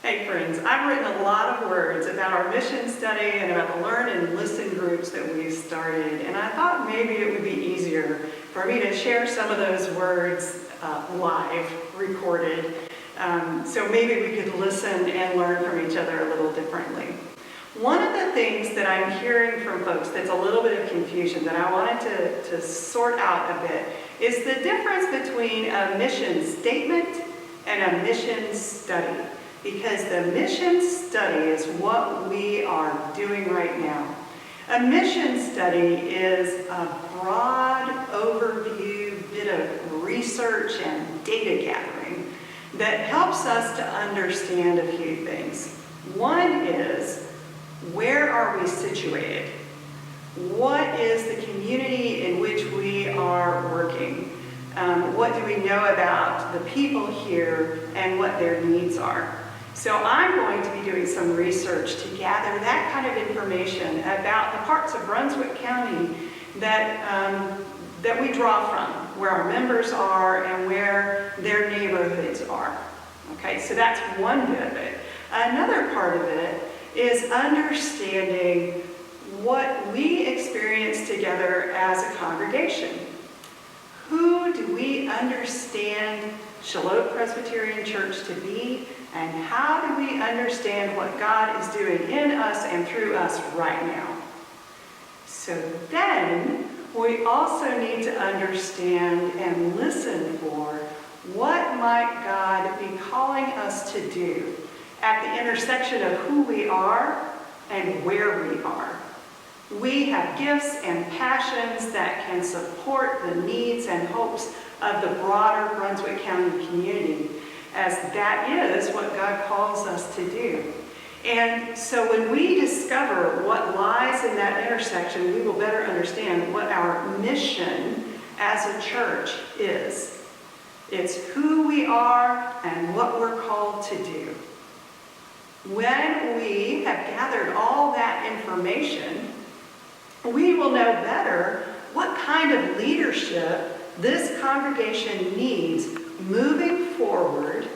Hey friends, I've written a lot of words about our mission study and about the learn and listen groups that we've started, and I thought maybe it would be easier for me to share some of those words live, recorded, so maybe we could listen and learn from each other a little differently. One of the things that I'm hearing from folks that's a little bit of confusion that I wanted to sort out a bit is the difference between a mission statement and a mission study. Because the mission study is what we are doing right now. A mission study is a broad overview, bit of research and data gathering that helps us to understand a few things. One is, where are we situated? What is the community in which we are working? What do we know about the people here and what their needs are? So I'm going to be doing some research to gather that kind of information about the parts of Brunswick County that we draw from, where our members are and where their neighborhoods are. Okay, so that's one bit of it. Another part of it is understanding what we experience together as a congregation. Who do we understand Shalom Presbyterian Church to be? And how do we understand what God is doing in us and through us right now? So then, we also need to understand and listen for what might God be calling us to do at the intersection of who we are and where we are. We have gifts and passions that can support the needs and hopes of the broader Brunswick County community, as that is what God calls us to do. And so when we discover what lies in that intersection, we will better understand what our mission as a church is. It's who we are and what we're called to do. When we have gathered all that information, we will know better what kind of leadership this congregation needs moving forward,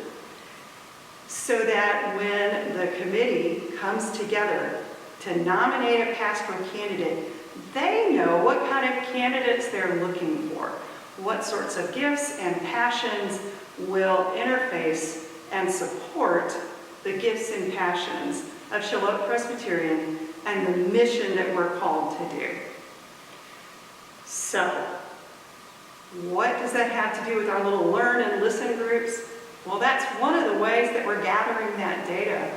so that when the committee comes together to nominate a pastoral candidate, they know what kind of candidates they're looking for, what sorts of gifts and passions will interface and support the gifts and passions of Shalom Presbyterian and the mission that we're called to do. So, what does that have to do with our little learn and listen groups? Well, that's one of the ways that we're gathering that data.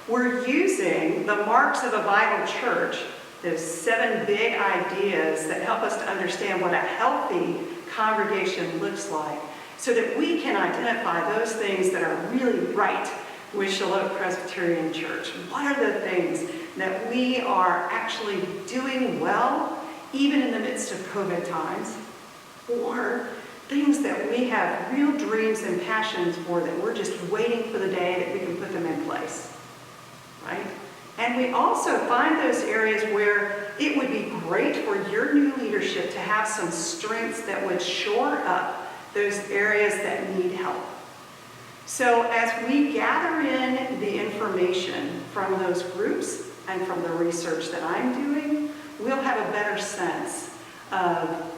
We're using the marks of a Bible church, those 7 big ideas that help us to understand what a healthy congregation looks like, so that we can identify those things that are really right with Shalom Presbyterian Church. What are the things that we are actually doing well, even in the midst of COVID times? Or things that we have real dreams and passions for that we're just waiting for the day that we can put them in place, right? And we also find those areas where it would be great for your new leadership to have some strengths that would shore up those areas that need help. So as we gather in the information from those groups and from the research that I'm doing, we'll have a better sense of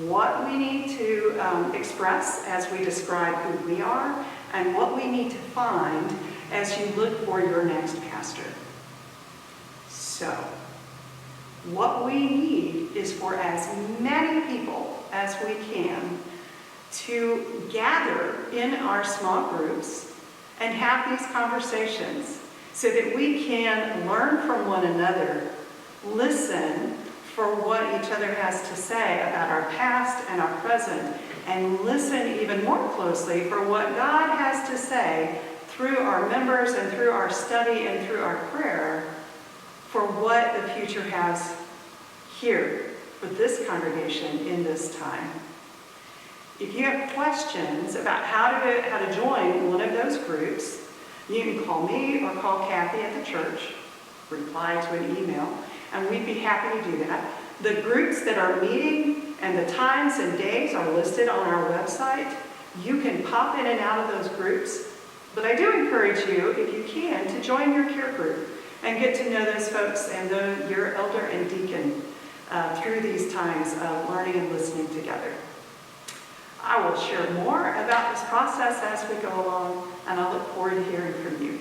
what we need to express as we describe who we are, and what we need to find as you look for your next pastor. So, what we need is for as many people as we can to gather in our small groups and have these conversations so that we can learn from one another, listen for what each other has to say about our past and our present, and listen even more closely for what God has to say through our members and through our study and through our prayer for what the future has here for this congregation in this time. If you have questions about how to join one of those groups, you can call me or call Kathy at the church, reply to an email, and we'd be happy to do that. The groups that are meeting and the times and days are listed on our website. You can pop in and out of those groups But I do encourage you, if you can, to join your care group and get to know those folks and your elder and deacon through these times of learning and listening together. I will share more about this process as we go along, and I look forward to hearing from you.